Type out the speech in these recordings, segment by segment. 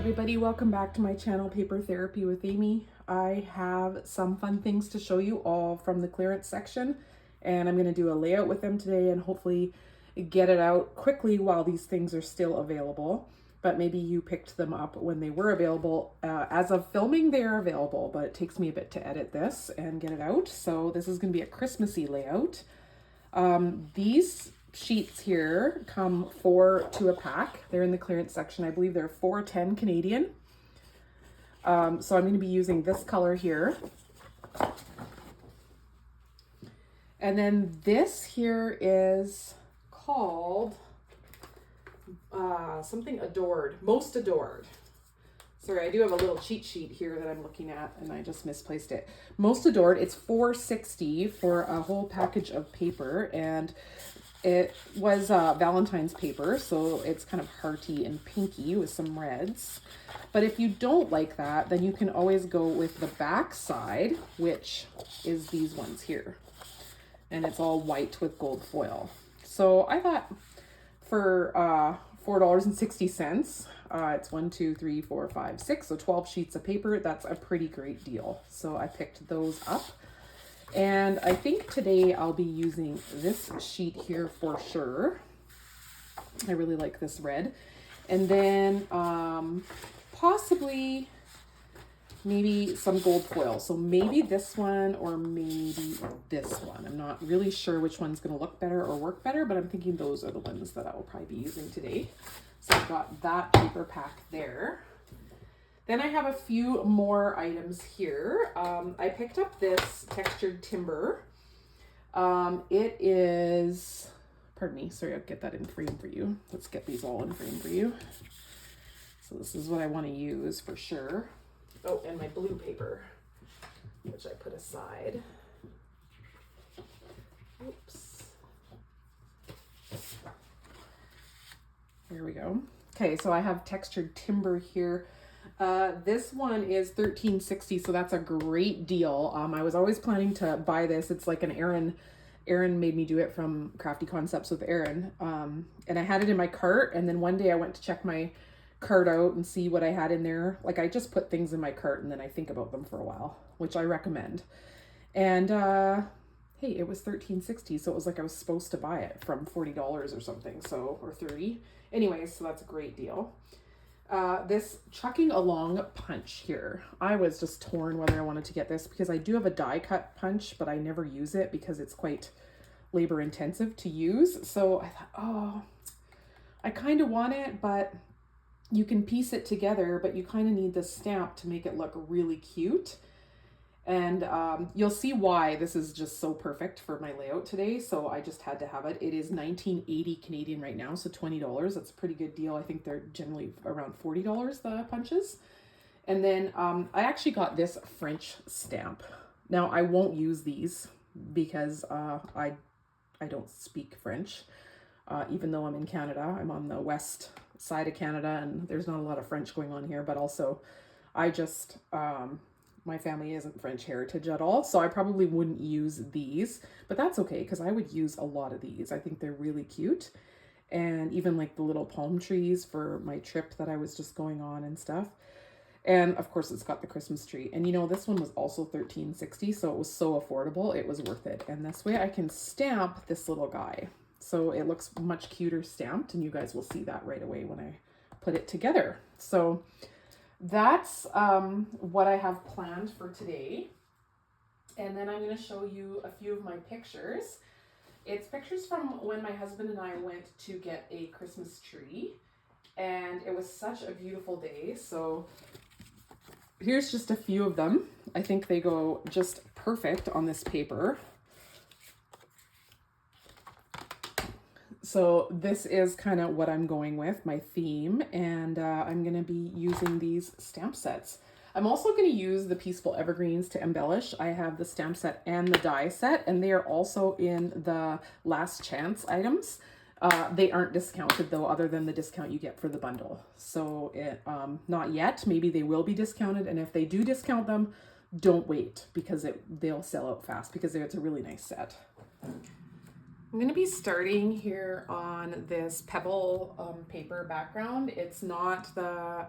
everybody, welcome back to my channel, Paper Therapy with Amy. I have some fun things to show you all from the clearance section, and I'm going to do a layout with them today and hopefully get it out quickly while these things are still available. But maybe you picked them up when they were available. As of filming, they are available, but it takes me a bit to edit this and get it out. So this is going to be a Christmassy layout. These sheets here come 4 to a pack. They're in the clearance section. I believe they're $4.10 Canadian. So I'm going to be using this color here. And then this here is called something adored, most adored. Sorry, I do have a little cheat sheet here that I'm looking at and I just misplaced it. Most adored, it's $4.60 for a whole package of paper, and it was Valentine's paper, so it's kind of hearty and pinky with some reds. But if you don't like that, then you can always go with the back side, which is these ones here. And it's all white with gold foil. So I thought for $4.60, it's 1, 2, 3, 4, 5, 6, so 12 sheets of paper. That's a pretty great deal. So I picked those up. And I think today I'll be using this sheet here for sure. I really like this red. And then possibly maybe some gold foil. So maybe this one or maybe this one. I'm not really sure which one's going to look better or work better, but I'm thinking those are the ones that I will probably be using today. So I've got that paper pack there. Then I have a few more items here. I picked up this textured timber. It is, pardon me, sorry, I'll get that in frame for you. Let's get these all in frame for you. So this is what I want to use for sure. Oh, and my blue paper, which I put aside. Oops. There we go. Okay, so I have textured timber here. This one is $13.60, so that's a great deal. I was always planning to buy this. It's like an Erin made me do it from Crafty Concepts with Erin. And I had it in my cart, and then one day I went to check my cart out and see what I had in there. Like, I just put things in my cart and then I think about them for a while, which I recommend. And hey, it was $13.60, so it was like I was supposed to buy it from $40 or something, so, or 30. Anyways, so that's a great deal. This trucking along punch here, I was just torn whether I wanted to get this because I do have a die cut punch, but I never use it because it's quite labor intensive to use. So I thought, oh, I kind of want it, but you can piece it together, but you kind of need the stamp to make it look really cute. And you'll see why this is just so perfect for my layout today. So I just had to have it. It is $19.80 Canadian right now, so $20. That's a pretty good deal. I think they're generally around $40, the punches. And then I actually got this French stamp. Now I won't use these because I don't speak French. Even though I'm in Canada, I'm on the west side of Canada and there's not a lot of French going on here, but also I just, my family isn't French heritage at all, so I probably wouldn't use these, but that's okay because I would use a lot of these. I think they're really cute, and even like the little palm trees for my trip that I was just going on and stuff. And of course it's got the Christmas tree, and you know, this one was also $13.60, so it was so affordable, it was worth it. And this way I can stamp this little guy, so it looks much cuter stamped, and you guys will see that right away when I put it together. So that's what I have planned for today. And then I'm going to show you a few of my pictures. It's pictures from when my husband and I went to get a Christmas tree, and it was such a beautiful day. So here's just a few of them. I think they go just perfect on this paper. So this is kind of what I'm going with, my theme, and I'm going to be using these stamp sets. I'm also going to use the Peaceful Evergreens to embellish. I have the stamp set and the die set, and they are also in the last chance items. They aren't discounted though, other than the discount you get for the bundle. So not yet, maybe they will be discounted, and if they do discount them, don't wait because they'll sell out fast because it's a really nice set. I'm going to be starting here on this pebble paper background. It's not the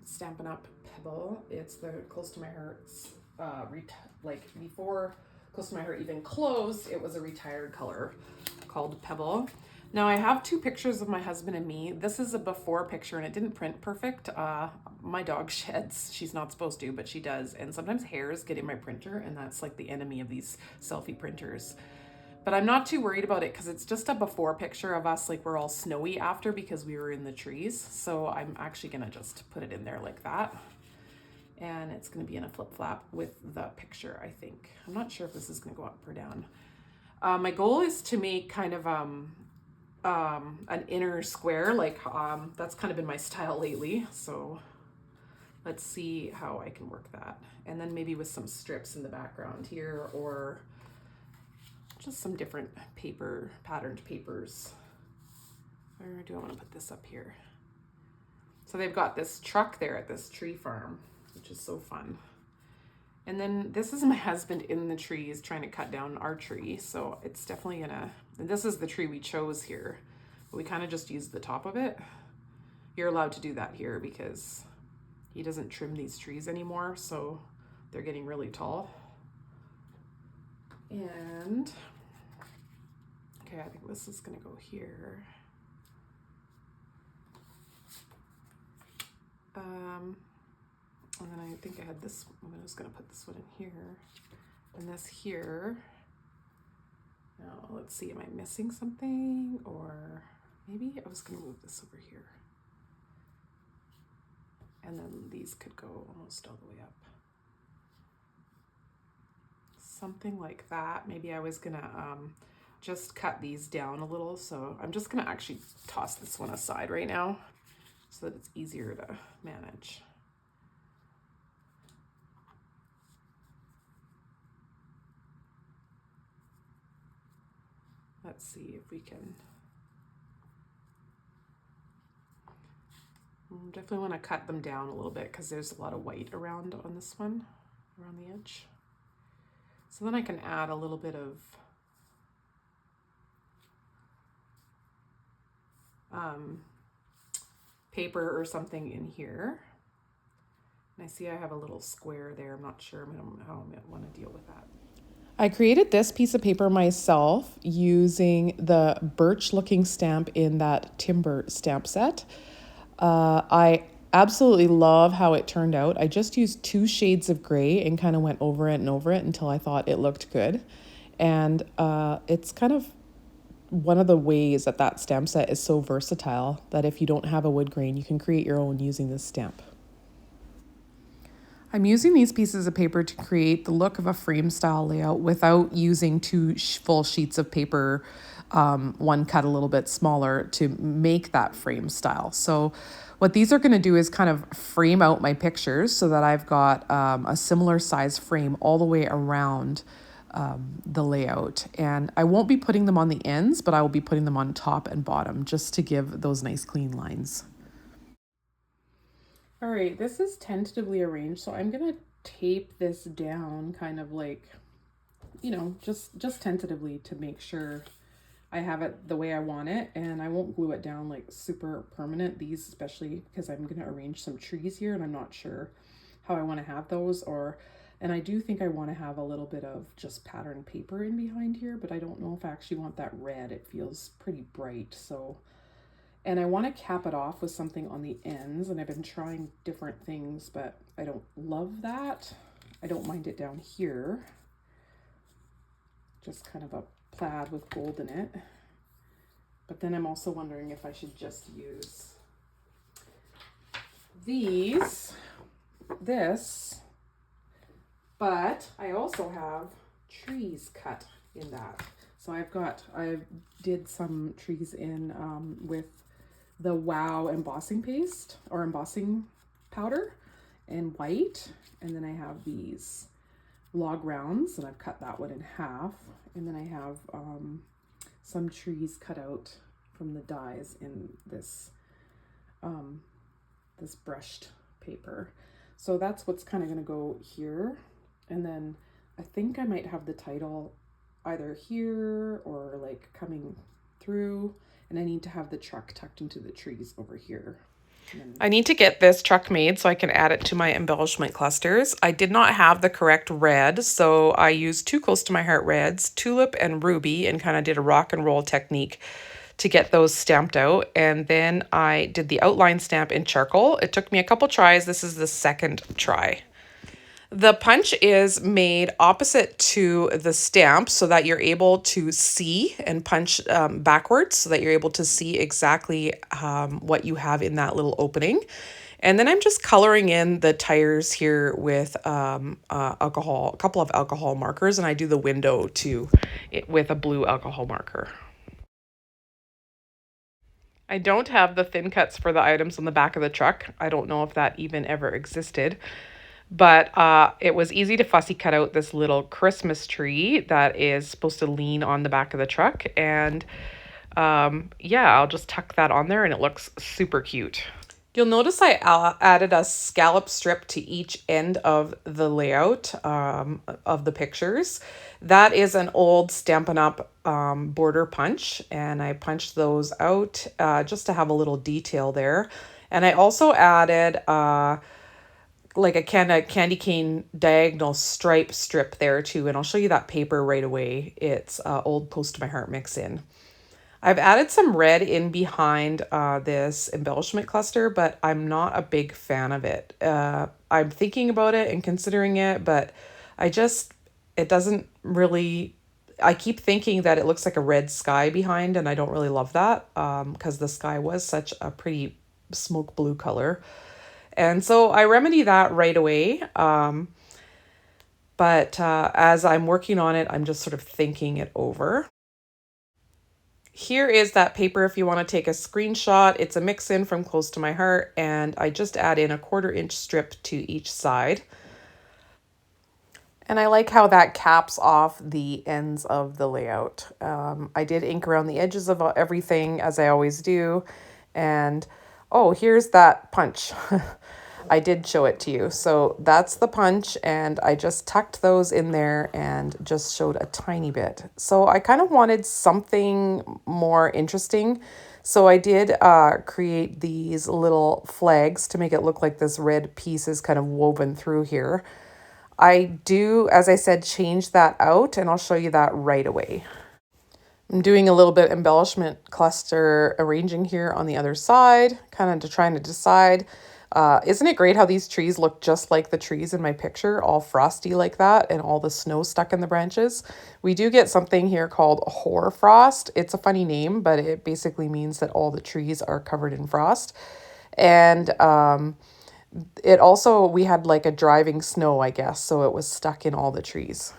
Stampin' Up pebble. It's the Close to My Heart's, like before Close to My Heart even closed, it was a retired color called Pebble. Now I have two pictures of my husband and me. This is a before picture and it didn't print perfect. My dog sheds. She's not supposed to, but she does. And sometimes hairs get in my printer and that's like the enemy of these selfie printers. But I'm not too worried about it because it's just a before picture of us, like we're all snowy after because we were in the trees. So I'm actually gonna just put it in there like that. And it's gonna be in a flip flap with the picture, I think. I'm not sure if this is gonna go up or down. My goal is to make kind of an inner square, like that's kind of been my style lately. So let's see how I can work that. And then maybe with some strips in the background here, or just some different paper, patterned papers. Where do I want to put this up here? So they've got this truck there at this tree farm, which is so fun. And then this is my husband in the trees trying to cut down our tree. So it's definitely gonna, and this is the tree we chose here. But we kind of just used the top of it. You're allowed to do that here because he doesn't trim these trees anymore. So they're getting really tall. And, okay, I think this is gonna go here. And then I think I had this, I'm just gonna put this one in here and this here. Now let's see, am I missing something? Or maybe I was gonna move this over here. And then these could go almost all the way up. Something like that. Maybe I was gonna just cut these down a little. So I'm just gonna actually toss this one aside right now so that it's easier to manage. Let's see if we can. Definitely want to cut them down a little bit because there's a lot of white around on this one, around the edge. So then I can add a little bit of paper or something in here. And I see I have a little square there. I'm not sure how I want to deal with that. I created this piece of paper myself using the birch looking stamp in that timber stamp set. I absolutely love how it turned out. I just used 2 shades of gray and kind of went over it and over it until I thought it looked good. And it's kind of one of the ways that that stamp set is so versatile that if you don't have a wood grain, you can create your own using this stamp. I'm using these pieces of paper to create the look of a frame style layout without using 2 full sheets of paper, one cut a little bit smaller to make that frame style. So what these are going to do is kind of frame out my pictures so that I've got a similar size frame all the way around the layout. And I won't be putting them on the ends, but I will be putting them on top and bottom just to give those nice clean lines. All right, this is tentatively arranged, so I'm gonna tape this down kind of like, you know, just tentatively to make sure I have it the way I want it, and I won't glue it down like super permanent, these especially because I'm gonna arrange some trees here and I'm not sure how I want to have those, and I do think I want to have a little bit of just pattern paper in behind here, but I don't know if I actually want that red. It feels pretty bright, so. And I want to cap it off with something on the ends, and I've been trying different things, but I don't love that. I don't mind it down here. Just kind of a plaid with gold in it. But then I'm also wondering if I should just use this, but I also have trees cut in that. So I did some trees in with the Wow embossing paste or embossing powder and white. And then I have these log rounds and I've cut that one in half. And then I have some trees cut out from the dies in this, this brushed paper. So that's what's kind of going to go here. And then I think I might have the title either here or like coming through. And I need to have the truck tucked into the trees over here. I need to get this truck made so I can add it to my embellishment clusters. I did not have the correct red, so I used two close to my heart reds, Tulip and Ruby, and kind of did a rock and roll technique to get those stamped out. And then I did the outline stamp in charcoal. It took me a couple tries. This is the second try. The punch is made opposite to the stamp so that you're able to see and punch backwards so that you're able to see exactly what you have in that little opening. And then I'm just coloring in the tires here with alcohol, a couple of alcohol markers, and I do the window too with a blue alcohol marker. I don't have the thin cuts for the items on the back of the truck. I don't know if that even ever existed. But it was easy to fussy cut out this little Christmas tree that is supposed to lean on the back of the truck. And yeah, I'll just tuck that on there and it looks super cute. You'll notice I added a scallop strip to each end of the layout of the pictures. That is an old Stampin' Up border punch, and I punched those out just to have a little detail there. And I also added like a candy cane diagonal stripe strip there too, and I'll show you that paper right away. It's old Close to My Heart mix in. I've added some red in behind this embellishment cluster, but I'm not a big fan of it. I'm thinking about it and considering it, but it doesn't really, I keep thinking that it looks like a red sky behind, and I don't really love that because the sky was such a pretty smoke blue color. And so I remedy that right away. But as I'm working on it, I'm just sort of thinking it over. Here is that paper if you want to take a screenshot. It's a mix-in from Close to My Heart, and I just add in a 1/4 inch strip to each side. And I like how that caps off the ends of the layout. I did ink around the edges of everything, as I always do. And, oh, here's that punch. I did show it to you. So that's the punch, and I just tucked those in there and just showed a tiny bit. So I kind of wanted something more interesting. So I did create these little flags to make it look like this red piece is kind of woven through here. I do, as I said, change that out, and I'll show you that right away. I'm doing a little bit embellishment cluster arranging here on the other side, kind of trying to decide. Isn't it great how these trees look just like the trees in my picture, all frosty like that, and all the snow stuck in the branches? We do get something here called hoar frost. It's a funny name, but it basically means that all the trees are covered in frost. And it also, we had like a driving snow, I guess, so it was stuck in all the trees.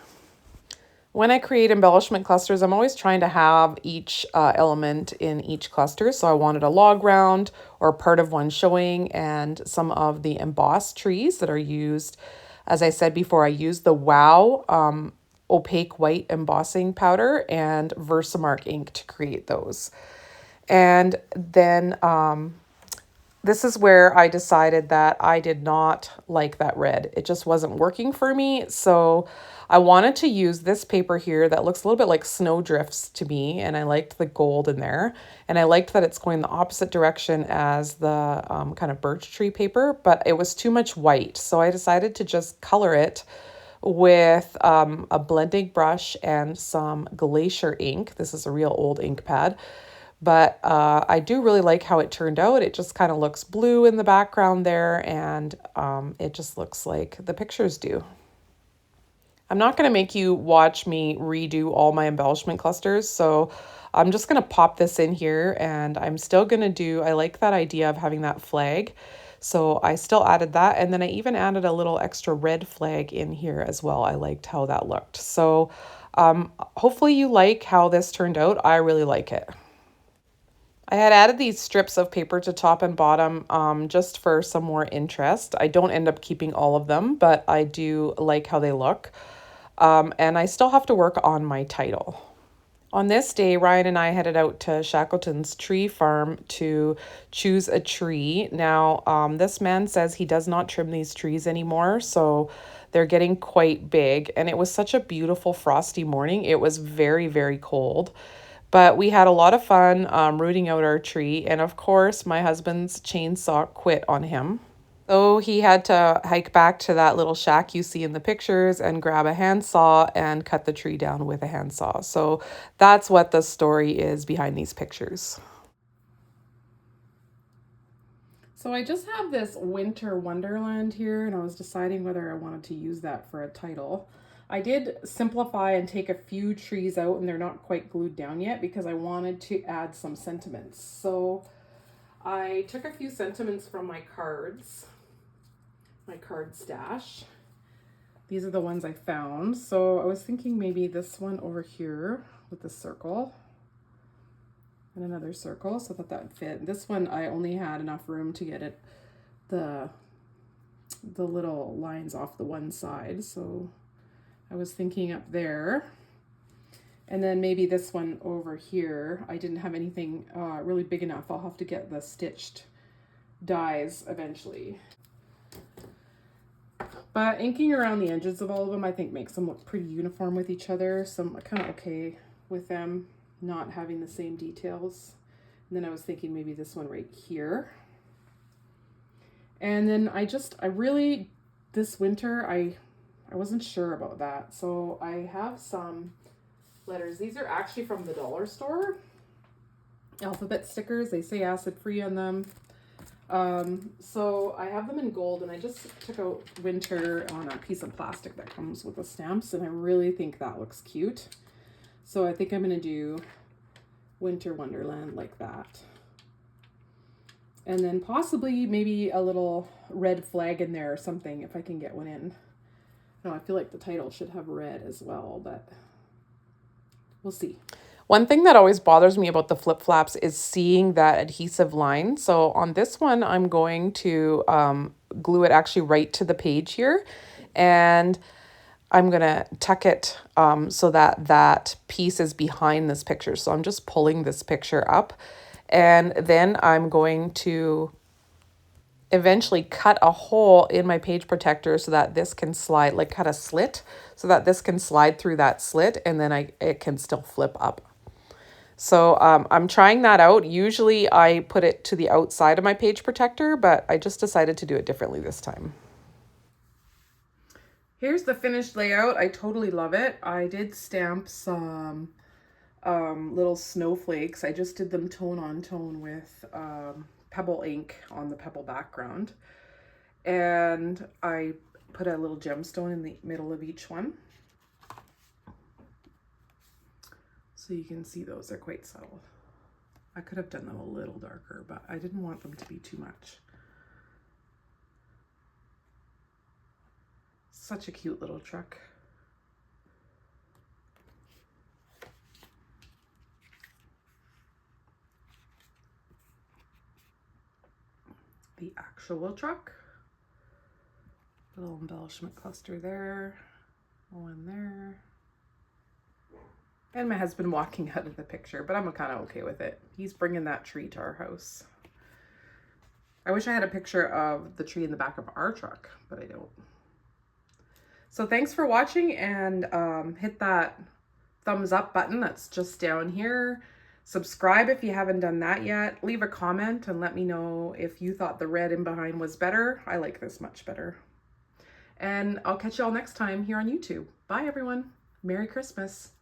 When I create embellishment clusters, I'm always trying to have each element in each cluster. So I wanted a log round or part of one showing, and some of the embossed trees that are used. As I said before, I used the Wow opaque white embossing powder and Versamark ink to create those. And then this is where I decided that I did not like that red. It just wasn't working for me. So I wanted to use this paper here that looks a little bit like snowdrifts to me, and I liked the gold in there. And I liked that it's going the opposite direction as the kind of birch tree paper, but it was too much white. So I decided to just color it with a blending brush and some glacier ink. This is a real old ink pad. But I do really like how it turned out. It just kind of looks blue in the background there, and it just looks like the pictures do. I'm not going to make you watch me redo all my embellishment clusters, so I'm just going to pop this in here, and I'm still going to do, I like that idea of having that flag, so I still added that, and then I even added a little extra red flag in here as well. I liked how that looked. So hopefully you like how this turned out. I really like it. I had added these strips of paper to top and bottom just for some more interest. I don't end up keeping all of them, but I do like how they look. And I still have to work on my title. On this day, Ryan and I headed out to Shackleton's tree farm to choose a tree. Now, this man says he does not trim these trees anymore, so They're getting quite big, and it was such a beautiful frosty morning. It was very, very cold. But we had a lot of fun rooting out our tree. And of course, my husband's chainsaw quit on him. So he had to hike back to that little shack you see in the pictures and grab a handsaw and cut the tree down with a handsaw. So that's what the story is behind these pictures. So I just have this Winter Wonderland here, and I was deciding whether I wanted to use that for a title. I did simplify and take a few trees out, and they're not quite glued down yet because I wanted to add some sentiments. So I took a few sentiments from my cards, my card stash. These are the ones I found. So I was thinking maybe this one over here with the circle and another circle, so that would fit. This one I only had enough room to get it the little lines off the one side, so I was thinking up there. And then maybe this one over here, I didn't have anything really big enough. I'll have to get the stitched dies eventually. But inking around the edges of all of them, I think, makes them look pretty uniform with each other, so I'm kind of okay with them not having the same details. And then I was thinking maybe this one right here. And then I really, this winter, I wasn't sure about that. So I have some letters. These are actually from the dollar store. Alphabet stickers. They say acid free on them. So I have them in gold, and I just took out winter on a piece of plastic that comes with the stamps, and I really think that looks cute. So I think I'm going to do Winter Wonderland like that. And then possibly maybe a little red flag in there or something if I can get one in. No, I feel like the title should have red as well, but we'll see. One thing that always bothers me about the flip flaps is seeing that adhesive line. So on this one, I'm going to glue it actually right to the page here. And I'm going to tuck it so that that piece is behind this picture. So I'm just pulling this picture up. And then I'm going to eventually cut a hole in my page protector so that this can slide, like cut a slit, so that this can slide through that slit, and then it can still flip up. So I'm trying that out. Usually I put it to the outside of my page protector, but I just decided to do it differently this time. Here's the finished layout. I totally love it. I did stamp some little snowflakes. I just did them tone on tone with pebble ink on the pebble background. And I put a little gemstone in the middle of each one. So you can see those are quite subtle. I could have done them a little darker, but I didn't want them to be too much. Such a cute little truck. The actual truck. Little embellishment cluster there. One there. And my husband walking out of the picture, but I'm kind of okay with it. He's bringing that tree to our house. I wish I had a picture of the tree in the back of our truck, but I don't. So thanks for watching, and hit that thumbs up button that's just down here. Subscribe if you haven't done that yet. Leave a comment and let me know if you thought the red in behind was better. I like this much better. And I'll catch you all next time here on YouTube. Bye everyone. Merry Christmas.